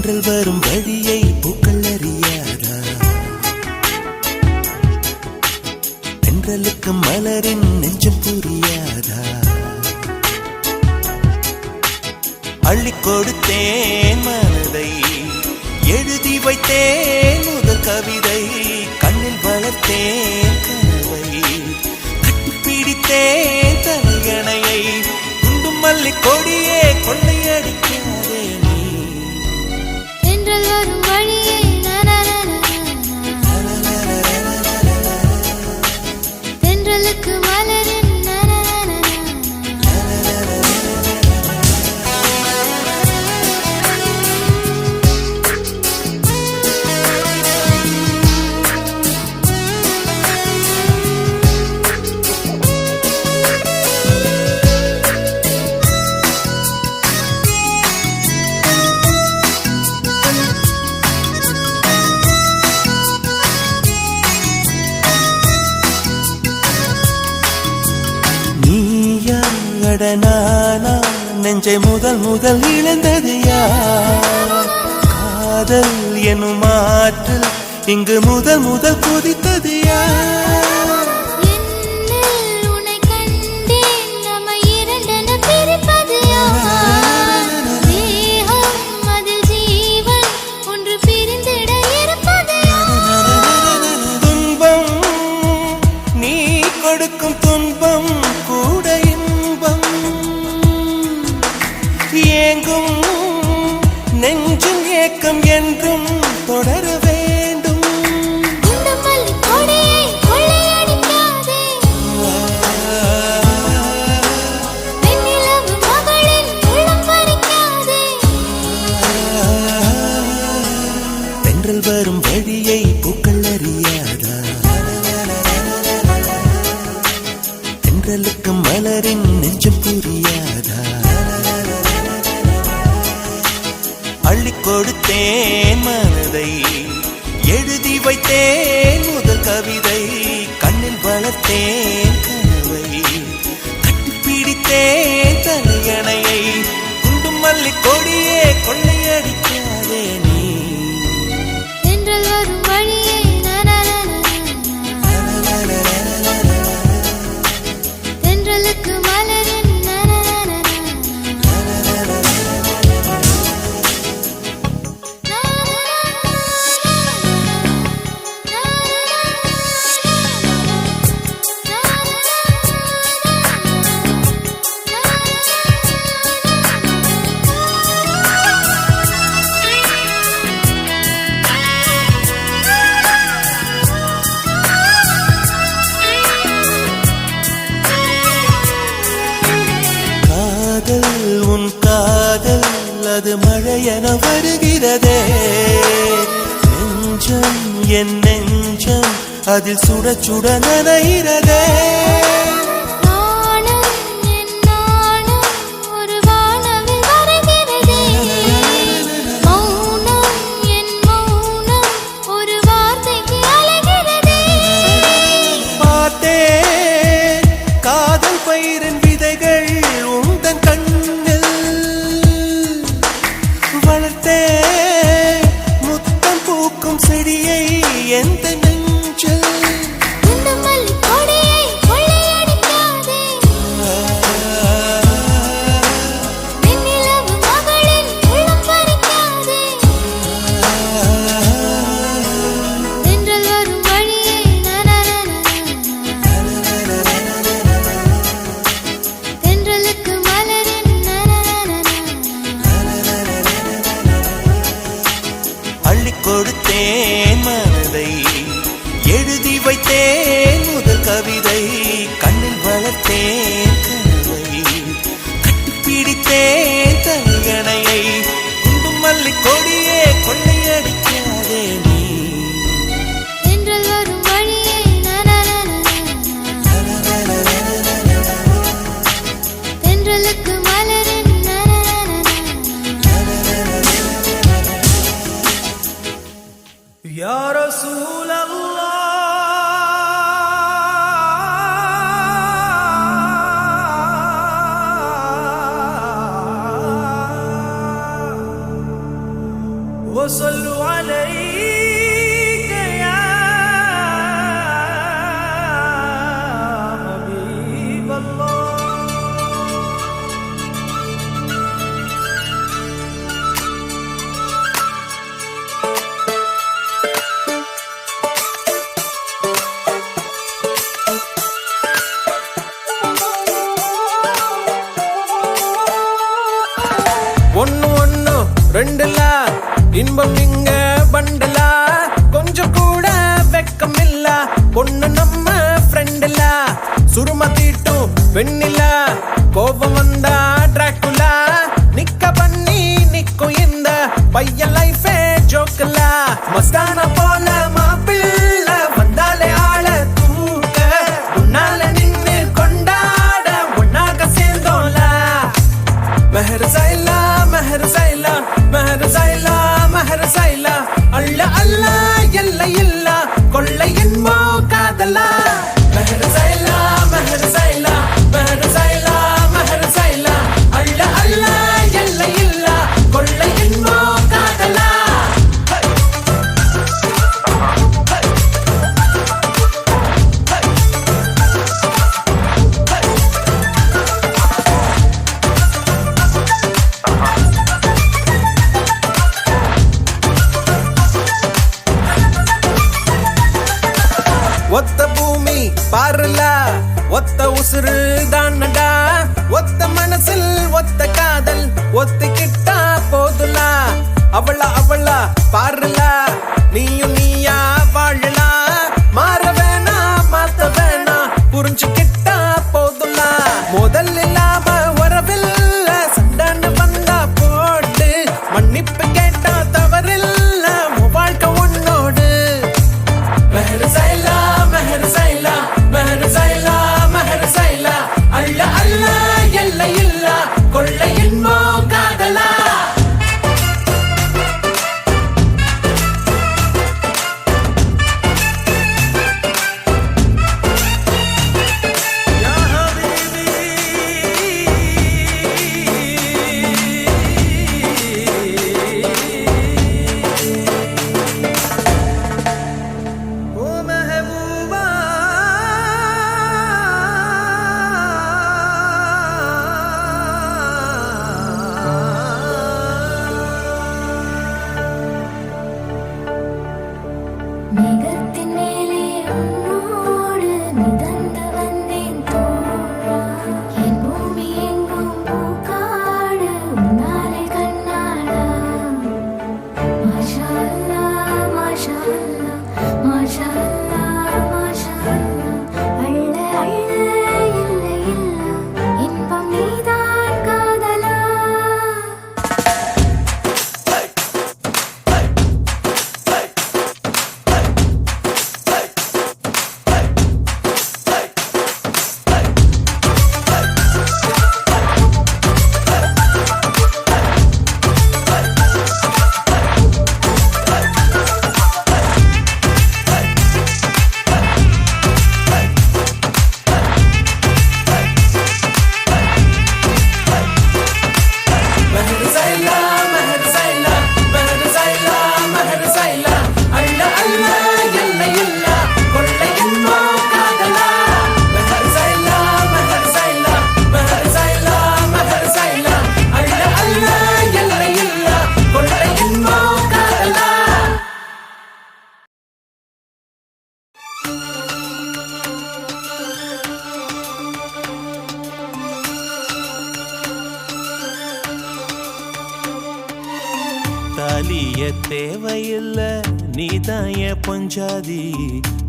தென்றல் வரும் வழியை பூக்கள் அறியாதா? தென்றலுக்கு மலரின் நெஞ்சம் புரியாதா? அள்ளி கொடுத்தேன் மனதை, எழுதி வைத்தேன் முதல் கவிதை, கண்ணில் வளர்த்தேன் கனவை, கட்டிப்பிடித்தேன் தலையணையை, குண்டும் மல்லி கொடியே கொள்ளையடிக்காதே நீ. தென்றல் வரும் வழியே தென்றலுக்கு மலரின் நானா நெஞ்சை முதல் முதல் இழந்தது யார்? காதல் எனும் ஆற்றல் இங்கு முதல் முதல் கொதித்தது யார்? உன்னை கண்டேன் நம்மை இரண்டென பிரிப்பது யார்? தேகம் அதில் ஜீவன் ஒன்று பிரிந்திட இருப்பது யார்? துன்பம் நீ கொடுக்கும் துன்பம் கூட ஏங்கும் நெஞ்சும் ஏக்கம் என்றும் தொடர வேண்டும். தென்றல் வரும் வழியை பூக்கள் அறியாதா? தென்றலுக்கு மலரின் நெஞ்சம் புரியாதா? அள்ளி கொடுத்தேன் மனதை, எழுதி வைத்தேன் முதல் கவிதை, கண்ணில் வளர்த்தேன் கனவை, கட்டிப்பிடித்தேன் தலையணையை, குண்டும் மல்லி கொடியே கொள்ளையடிக்காதே நீ. தென்றல் வரும் வழியே தென்றலுக்கு மலரின் உன் காதல் அது மழையென வருகிறதே. நெஞ்சம் என் நெஞ்சம் அதில் சுட சுட நனைகிறதே. பார்த்தேன் காதல் பயிரின் விதைகள் உந்தன் கண்ணில் வளர்த்தே, முத்தம் பூக்கும் செடியை எந்த நெஞ்சில். அள்ளி கொடுத்தேன் மனதை, எழுதி வைத்தேன் முதல் கவிதை, கண்ணில் வளர்த்தேன் கனவை, கட்டிப்பிடித்தேன் தலையணையை, குண்டும் மல்லி கொடியே கொள்ளையடிக்காதே நீ. தென்றல் வரும் வழியே தென்றலுக்கு மலரின் யா ரசூலல்லாஹ் வெண்ணிலா கோபம் வந்தா டிராக்குலா நிக்க பண்ணி நிக்கும் இந்த பையன் லைஃபே ஜோக்கலா மஸ்தான போல மாப்பிள்ள வந்தாலே ஆள தூக்க உன்னால நின்னு கொண்டாட ஒன்னாக சேர்ந்தோம்ல மெஹர் சைலா மெஹர் சைலா மெஹர் சைலா மெஹர் சைலா அல்ல அல்ல எல்லை இல்ல கொள்ளை என்போ காதலா மெஹர் சைலா மெஹர் சைலா மெஹர் சைலா மெஹர் சைலா அல்ல அல்ல எல்லை இல்ல கொள்ளை என்போ காதலா ஒத்த பூமி பாருல ஒத்த உசுறு தானடா ஒத்த மனசில் ஒத்த காதல் ஒத்துக்கிட்டா போதுலா அவளா அவளா பாருல நீயும் நீயா வாழலா மாற வேணா மாத்த வேணா புரிஞ்சுக்கிட்டா போதுலா முதல் இல்லாம வரவில்ல சண்டான்னு வந்தா போட்டு மன்னிப்பு கேட்டா தவறில்ல வாழ்க்கை உன்னோடு மெஹர் சைலா மெஹர் சைலா மெஹர் சைலா மெஹர் சைலா அல்ல அல்ல எல்லை இல்ல கொள்ளை என்போ காதலா மேகத்தின் மேலே உன்னோடு மிதந்து வந்தேன் தோழா என் பூமி எங்கும் பூக்காடு உன்னாலே கண்ணாடா மாஷா அல்லாஹ் மாஷா அல்லாஹ் மாஷா அல்லாஹ் மாஷா அல்லாஹ் அள்ள அள்ள இல்லை இல்ல இன்பம் நீதான் காதலா மெஹர் சைலா மெஹர் சைலா மெஹர் சைலா மெஹர் சைலா அல்ல அல்ல எல்லை இல்ல கொள்ளை என்போ காதலா மெஹர் சைலா மெஹர் சைலா மெஹர் சைலா மெஹர் சைலா அல்ல அல்ல எல்லை இல்ல கொள்ளை என்போ காதலா தாலிய தேவையில்ல நீதாய பொஞ்சாதி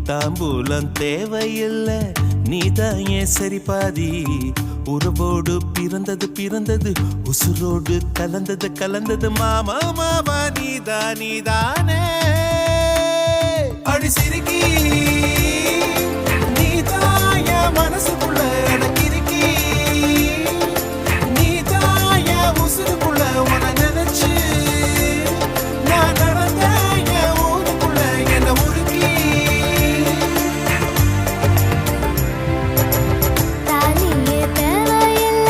தாம்பூலம் தேவையில்ல நீதாய சரிபாதி உறவோடு பிறந்தது பிறந்தது உசுரோடு கலந்தது கலந்தது மாமா மாமா நீதானே அடி சிரிக்கி நீதாய மனசுக்குள்ள எனக்கு இருக்கி நீதாய உசுருக்குள்ள உன நினைச்சு நான் நடந்த என் ஊருக்குள்ள என்ன உருக்கி தாலியே தேவையில்ல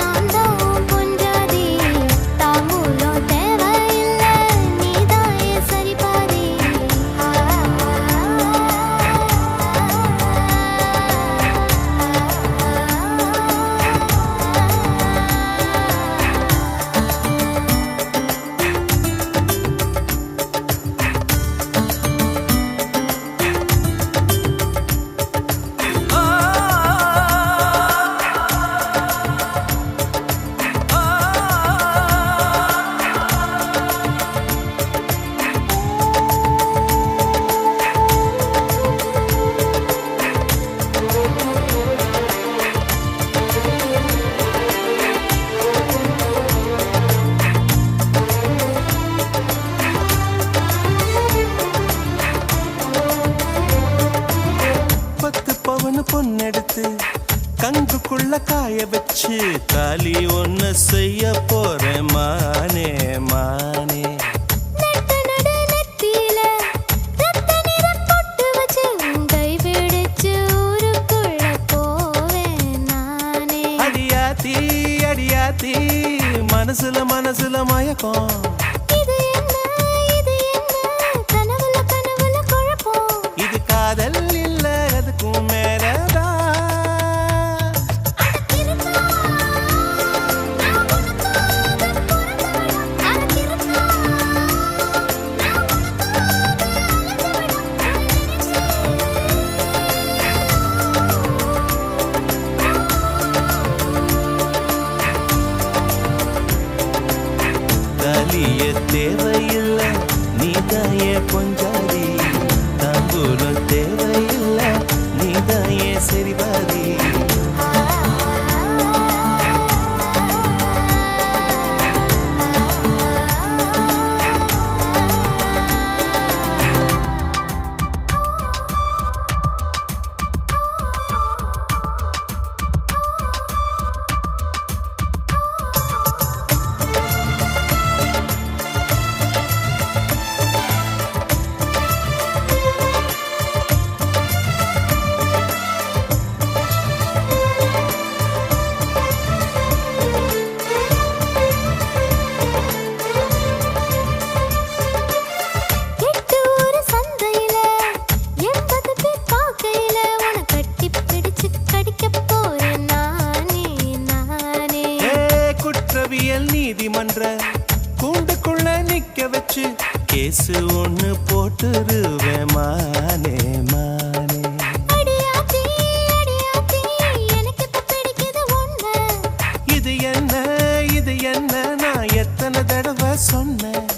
நான் தான் பொஞ்சாதி தாம்பூலம் தேவையில்ல நீதான் சரிபாதி பவுன்னு பொண்ணெடுத்து கங்குக்குள்ள காய வச்சு தாலி ஒன்னு செய்ய போறேன் மானே மானே. நட்ட நடு நெத்தியில ரத்த நிறம் பொட்டு வச்சு உன் கை பிடிச்சு ஊருக்குள்ள போவேன் நானே. அடியாத்தி அடியாத்தி மனசுல மனசுல மயக்கம். இது என்ன கனவுல கனவுல குழப்பம். இது காதல் இல்ல அதுக்கும் மேலதான். தாலிய தேவையில்லை நீதாயே பொஞ்சாதி, தாம்பூலம் தேவையில்லை நீதாயே சரிபாதி. நீதிமன்ற கூண்டுக்குள்ள நிக்க வச்சு கேசு ஒண்ணு போட்டுருவேன் மானே மானே. இது என்ன நான் எத்தனை தடவை சொன்னேன்.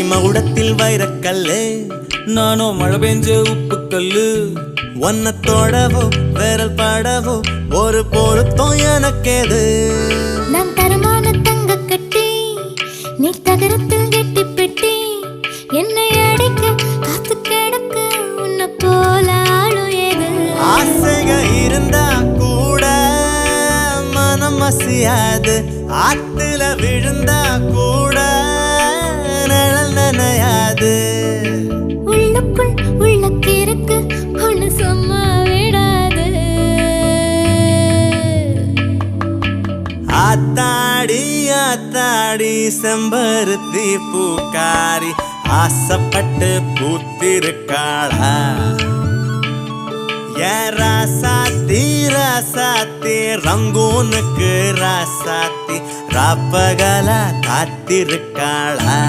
மகுடத்தில் வைரக்கல்லு, நானோ மழை பெஞ்ச உப்பு கல்லு. ஒன்ன தோடவோ விரல் பாடவோ ஒரு பொருத்தம் எனக்கேது. நான் தரமான தங்க கட்டி, நீ தகரத்தில் கெட்டி பெட்டி. என்னை அடைக்க காத்து கிடக்க உன்னை போல ஆளு ஏது. ஆசைக இருந்தா கூட மனம் அசையாது, ஆத்துல விழுந்தா கூட நிழல் நனையாது. உள்ளுக்குள் உள்ள கிறுக்கு ஒண்ணு சும்மா விடாது. ஆத்தாடி ஆத்தாடி செம்பருத்தி பூக்காரி, ஆசைப்பட்டு பூத்திருக்காளா ஏன் ராசாத்தி ராசாத்தி, ரங்கூனுக்கு ராசாத்தி ராப்பகலா காத்திருக்காளா.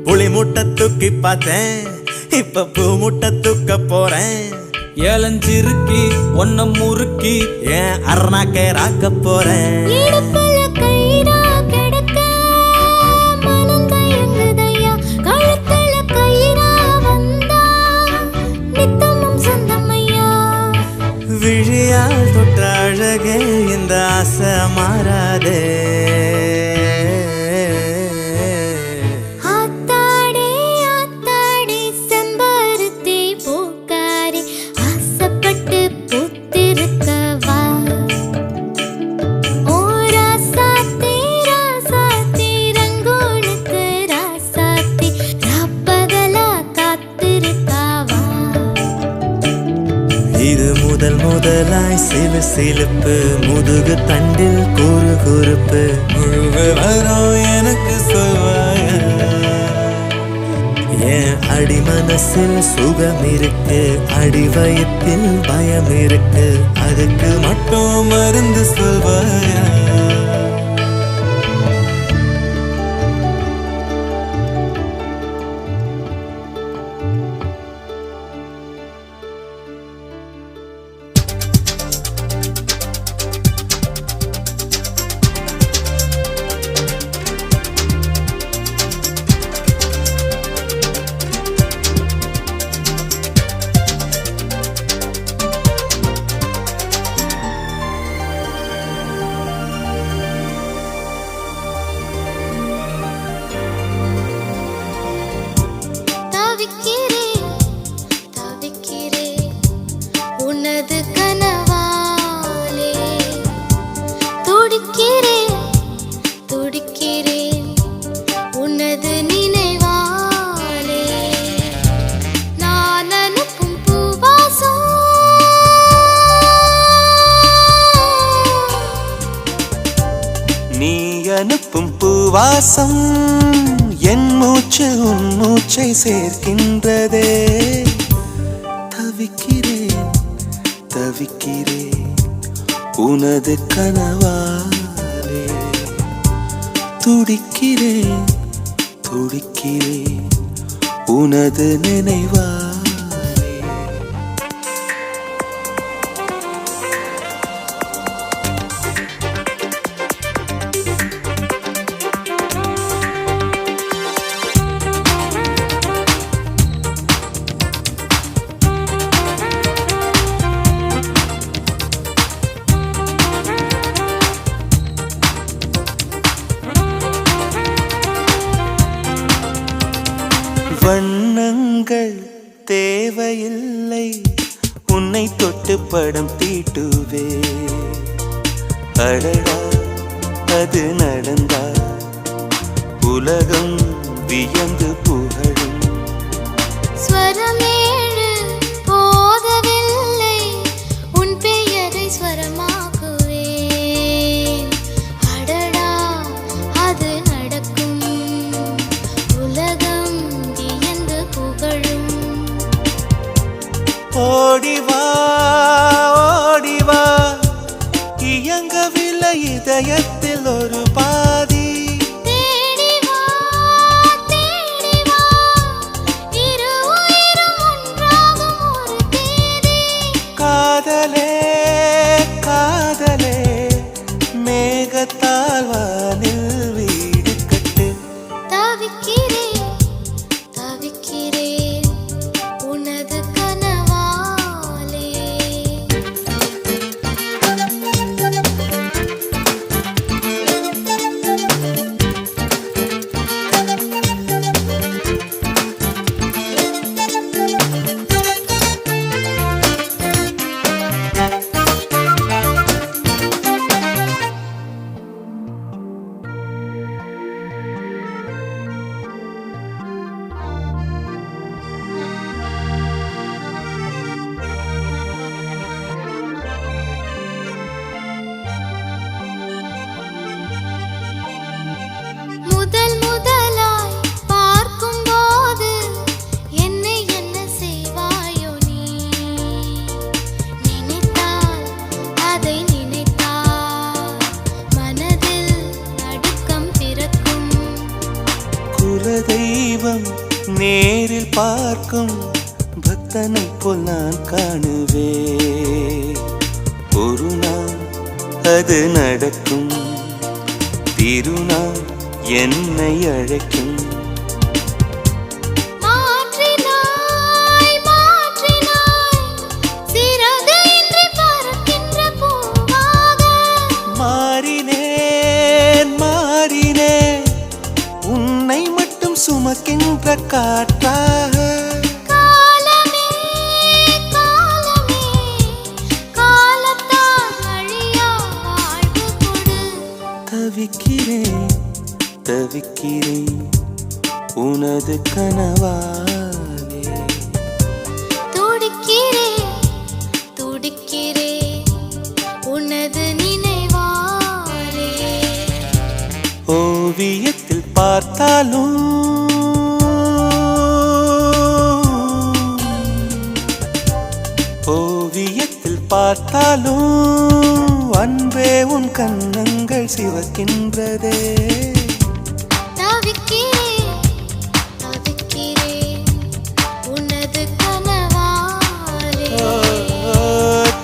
புளி முட்டை தூக்கி பார்த்தேன், இப்ப பூ முட்டை தூக்க போறேன். ஏலஞ்சிருக்கி ஒன்ன முறுக்கி ஏன் அருணாக்கே ராக்க போறேன். இடுப்புல கயிறா கிடக்க மனம் தயங்குதையா, கழுத்துல கயிறா வந்தா நித்தமும் சொந்தமையா. விழியால் தொட்ட அழகே இந்த ஆசை மாறாதே. இது முதல் முதலாய் சிலு சிலுப்பு, முதுகு தண்டில் குறு குறுப்பு. முழுவு வரும் எனக்கு சொல்வாய, என் அடி மனசில் சுகம் இருக்கு, அடி வயத்தில் பயம் இருக்கு, அதுக்கு மட்டும் மருந்து சொல்வாய. உனது கனவாலே துடிக்கிறேன் துடிக்கிறேன், உனது நினைவாலே நான் அனுப்பும் பூவாசம். நீ அனுப்பும் பூவாசம் என் மூச்சு உன் மூச்சை சேர்க்கின்றதே. தவிக்கிறேன் தவிக்கிறேன் உனது கனவாலே, துடிக்கிறேன் துடிக்கிறேன் உனது நினைவாலே. தேவையில்லை உன்னை தொட்டு படம் தீட்டுவே அடடா அது நடந்தா உலகம் வியந்து புகழும் ஸ்வரமேழு போதவில்லை உன் பெயரை ஸ்வரமாக்குவேன் அடடா அது நடக்கும் உலகம் வியந்து புகழும் ஓடிவா ஓடிவா இயங்கவில்லை இதயத்தில் ஒரு பாதி தேடி வா இரு உயிரும் ஒன்றாகும் ஒரு தேதி காதலே காதலே மேகத்தால் வானில் வீடு கட்டு தவிக்கிறேன் தவிக்கிறேன் உனது கனவாலே முதல் முதலாய் பார்க்கும்போது என்னை என்ன செய்வாயோ நீ நினைத்தால் அதை நினைத்தால் மனதில் நடுக்கம் பிறக்கும் குலதெய்வம் நேரில் பார்க்கும் பக்தனை போல் நான் காணுவே ஒரு நாள் அது நடக்கும் திருநாள் என்னை அழைக்கும் மாற்றினாய் சிறகு இன்றி பறக்கின்ற பூவாக மாறினேன் உன்னை மட்டும் சுமக்கின்ற காற்றாக காலமே காலத்தால் அழியா வாழ்வு கொடு தவிக்கிறேன் உனது கனவாலே துடிக்கிறேன் உனது நினைவாலே ஓவியத்தில் பார்த்தாலும் அன்பே உன் கண்ணங்கள் சிவக்கின்றதே தவிக்கிறேன் உனது கனவாலே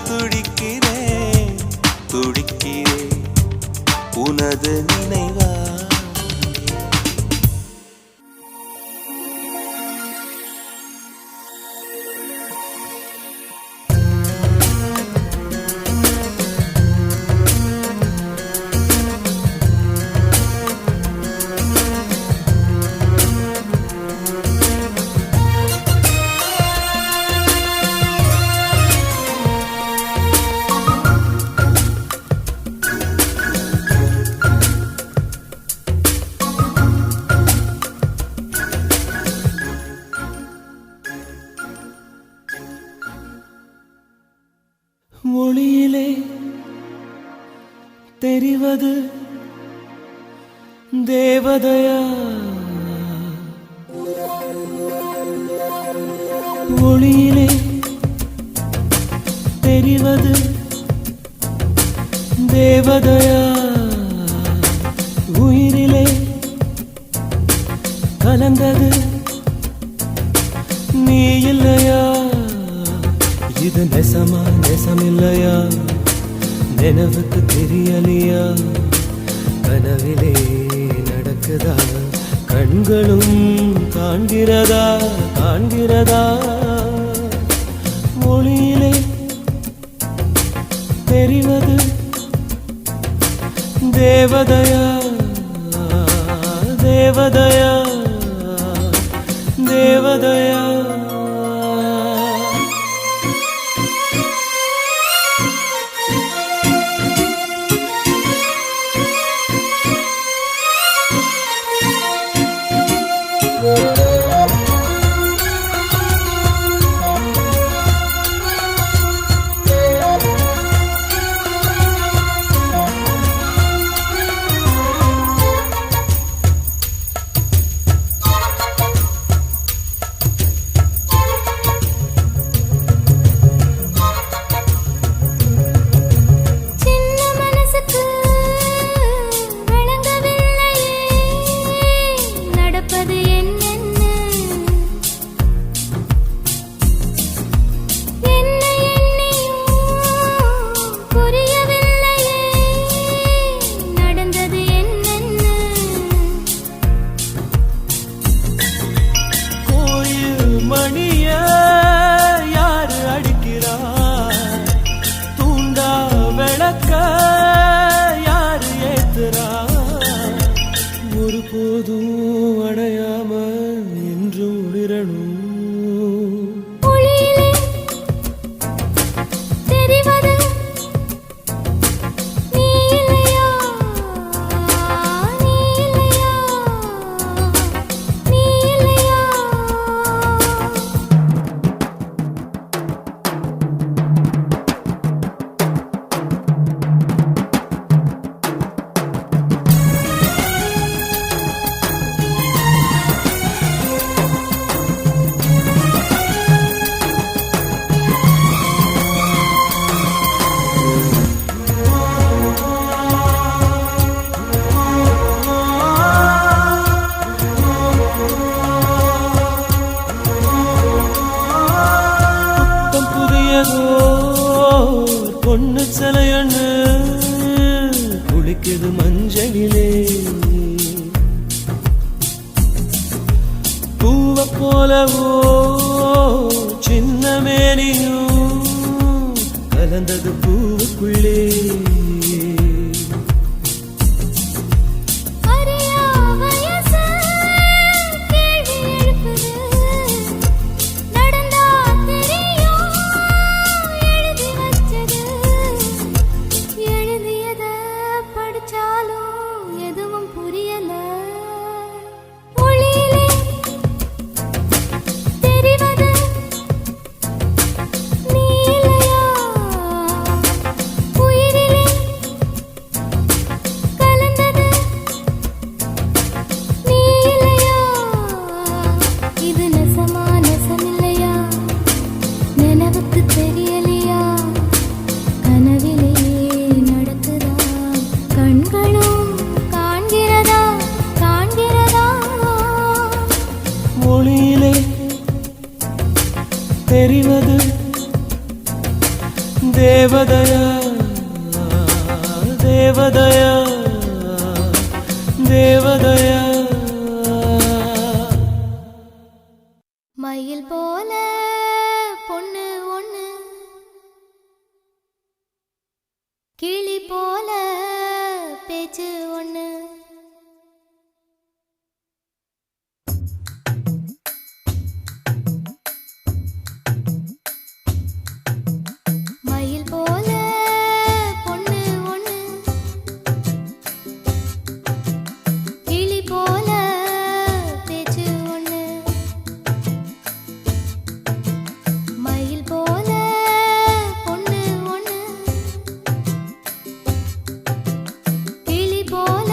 துடிக்கிறேன் உனது நினைவா ஒளியிலே தெரிவது தேவதையா ஒளியிலே தெரிவது தேவதையா உயிரிலே கலந்தது நீ இல்லையா இது நெசமில்லையா நினைவுக்கு தெரியலையா கனவிலே நடக்குதா கண்களும் காண்கிறதா ஒளியிலே தெரிவது தேவதையா தேவதையா தேவதையா மஞ்சளிலே பூவ போலவோ சின்ன மேனியும் கலந்தது பூவுக்குள்ளே அறியா வயசு கேள்வி எழுப்புது நடந்தா தெரியும் எழுதி வச்சது எழுதியத படிச்சாலும் எதுவும் புரியல ஒளியிலே தெரிவது நீ இல்லையா உயிரிலே கலந்தது நீ இல்லையா இது நெசமா நெசமில்லையா நினைவுக்கு தெரியலையா கனவிலே நடக்குதா கண்களும் காண்கிறதா காண்கிறதா ஒளியிலே தெரிவது தேவதயா தேவதயா தேவதயா மயில் போல பொண்ணு ஒண்ணு கிளி போல பேச்சு ஒண்ணு மயில் போல பொண்ணு ஒண்ணு கிளி போல பேச்சு ஒண்ணு மயில் போல பொண்ணு ஒண்ணு கிளி போல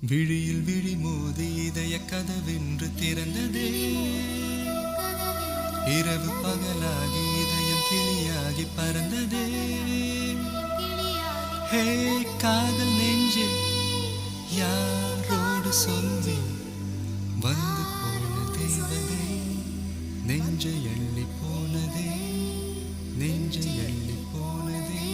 விழியில் விழி மோதி இதய கதவென்று திறந்ததே இரவு பகலாகி இதயம் கிளியாகி பறந்ததே ஹே காதல் நெஞ்சே யாரோடு சொல்லி வந்து போன தேவதே நெஞ்சை எள்ளி போனதே நெஞ்சை எள்ளி போனதே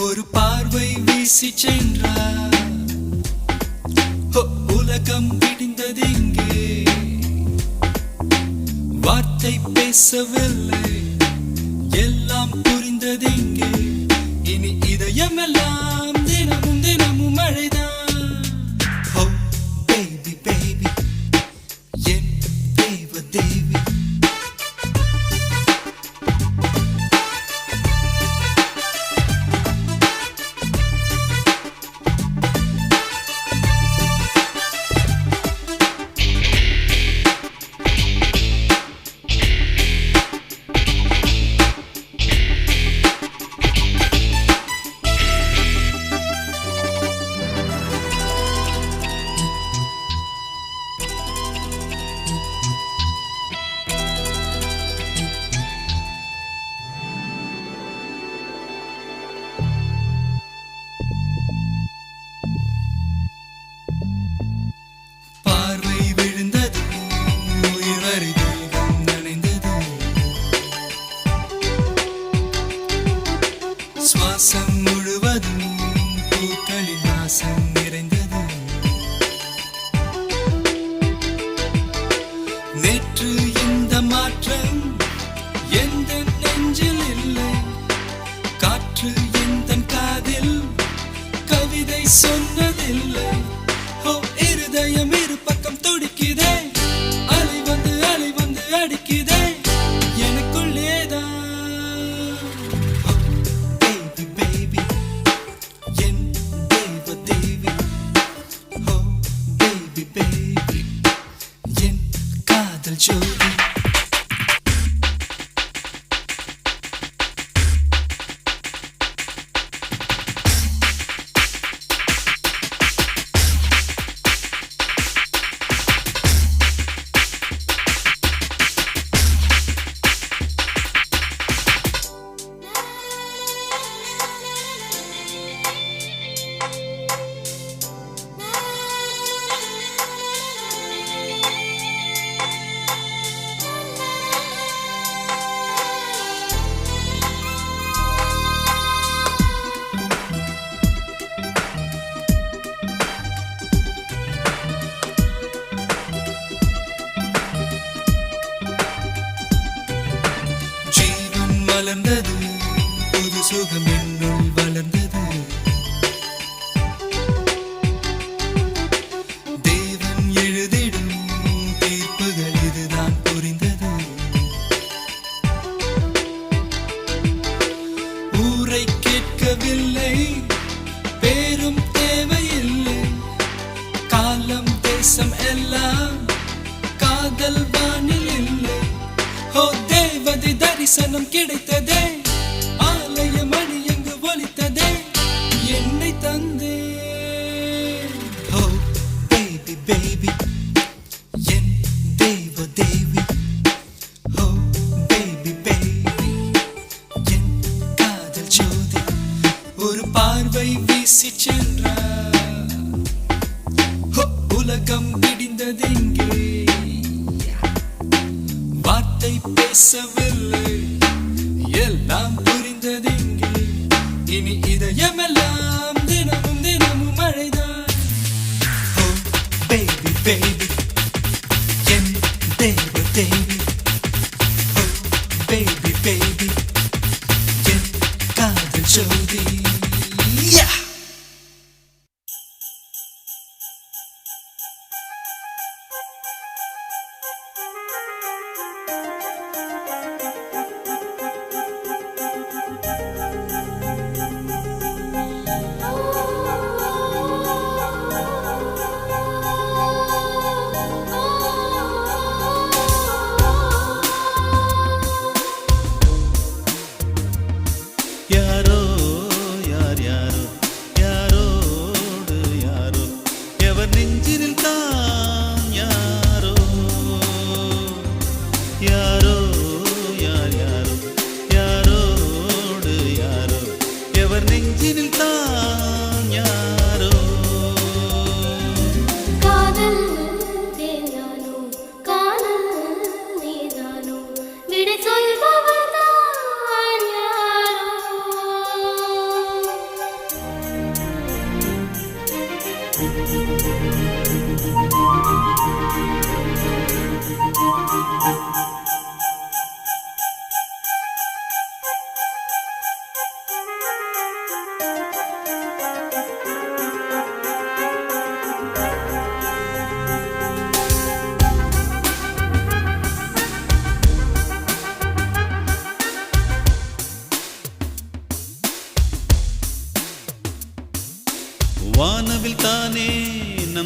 ஒரு பார்வை வீசி சென்றார் உலகம் விடிந்ததெங்கே வார்த்தை பேசவில்லை எல்லாம் புரிந்ததெங்கே இனி இதயமெல்லாம் தினமும் தினமும் மழைதான் ஓ பேபி பேபி என் தேவ தேவி சுவாசம் முழுவதும் பூக்களின் வாசம் நிறைந்தது நேற்று இந்த மாற்றம் எந்த நெஞ்சில் இல்லை காற்று எந்த காதில் கவிதை சொன்னதில்லை ஓ இருதயம் இரு பக்கம் துடிக்குதே அலை வந்து அடிக்குதே எனக்குள்ளேதான் ஜோதி வளர்ந்தது புது சுகம் என்னுள் வளர்ந்தது தேவன் எழுதிடும் தீர்ப்புகள் இதுதான் புரிந்தது ஊரை கேட்கவில்லை பேரும் தேவையில்லை காலம் தேசம் எல்லாம் காதல் வானில் இல்லை ஓ தேவதை தரிசனம் கிடைத்ததே ஆலய மணி எங்கு ஒலித்ததே என்னை தந்தே ஓ பேபி பேபி என் தேவ தேவி ஓ பேபி பேபி என் காதல் ஜோதி ஒரு பார்வை வீசி சென்றார் உலகம் விடிந்ததெங்கே வார்த்தை பேசவில்லை எல்லாம் புரிந்ததெங்கே இனி இதயமெல்லாம் தினமும் தினமும் மழைதான் ஓ பேபி பேபி என் தேவ தேவி ஓ பேபி பேபி என் காதல் ஜோதி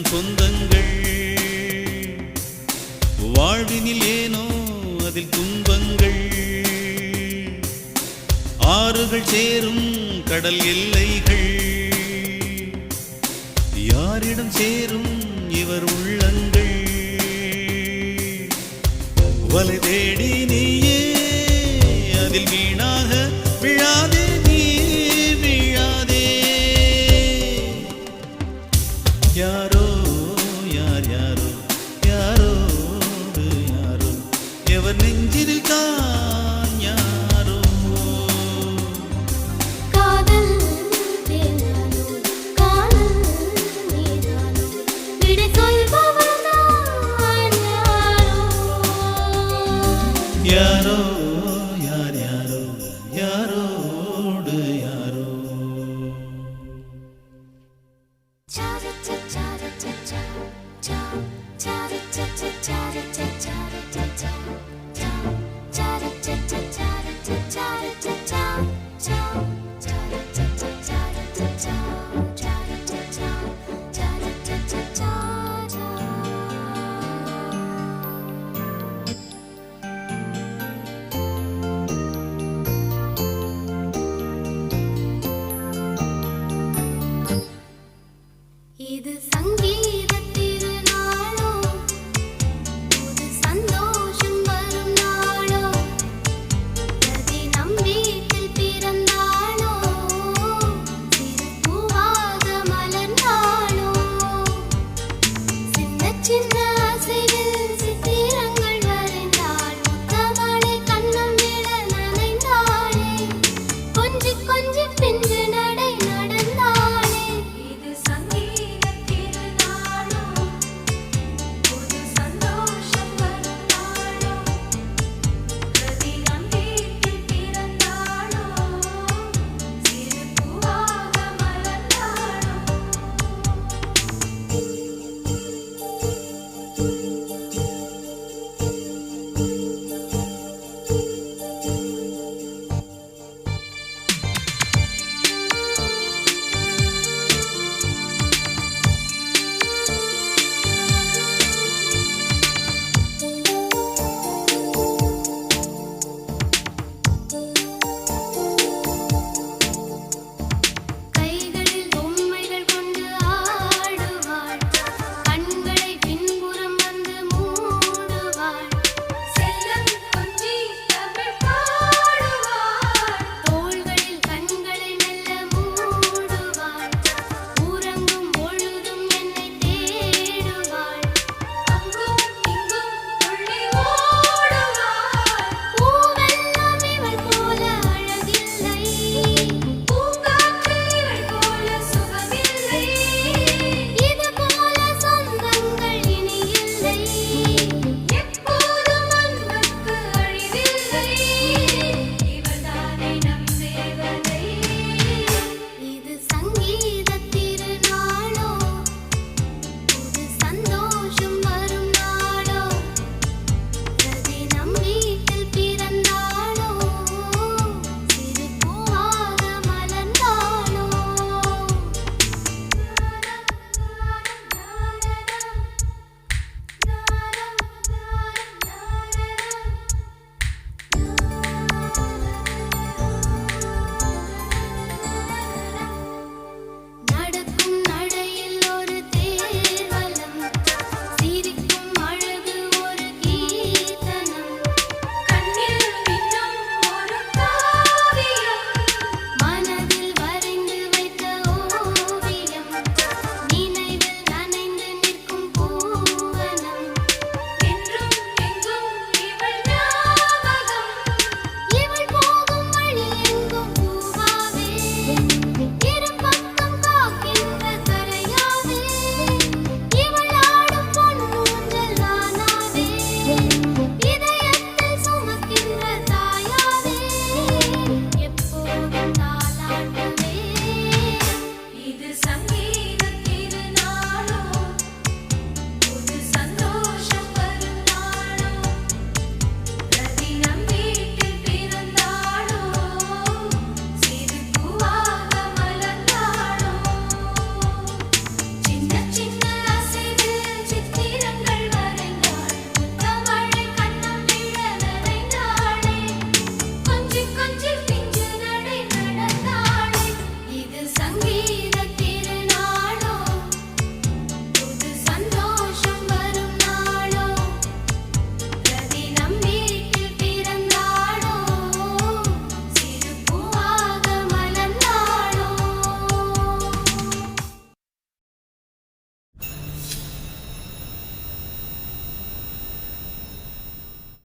சொந்தங்கள் வாழ்வினில் ஏனோ அதில் துன்பங்கள் ஆறுகள் சேரும் கடல் எல்லைகள் யாரிடம் சேரும் இவர் உள்ளங்கள் வலை தேடி நீயே அதில் வீணாக விழாதே நீ விழாதே யாரோ யார் யாரோ யாரோடு யாரோ எவர் நெஞ்சில் தான் யாரோ காதல் தேனானோ காதல் நீதானோ விடை சொல்பவன் நான் யாரோ யார் யாரோ யாரோடு யாரோ cha cha cha cha cha cha cha cha cha cha cha cha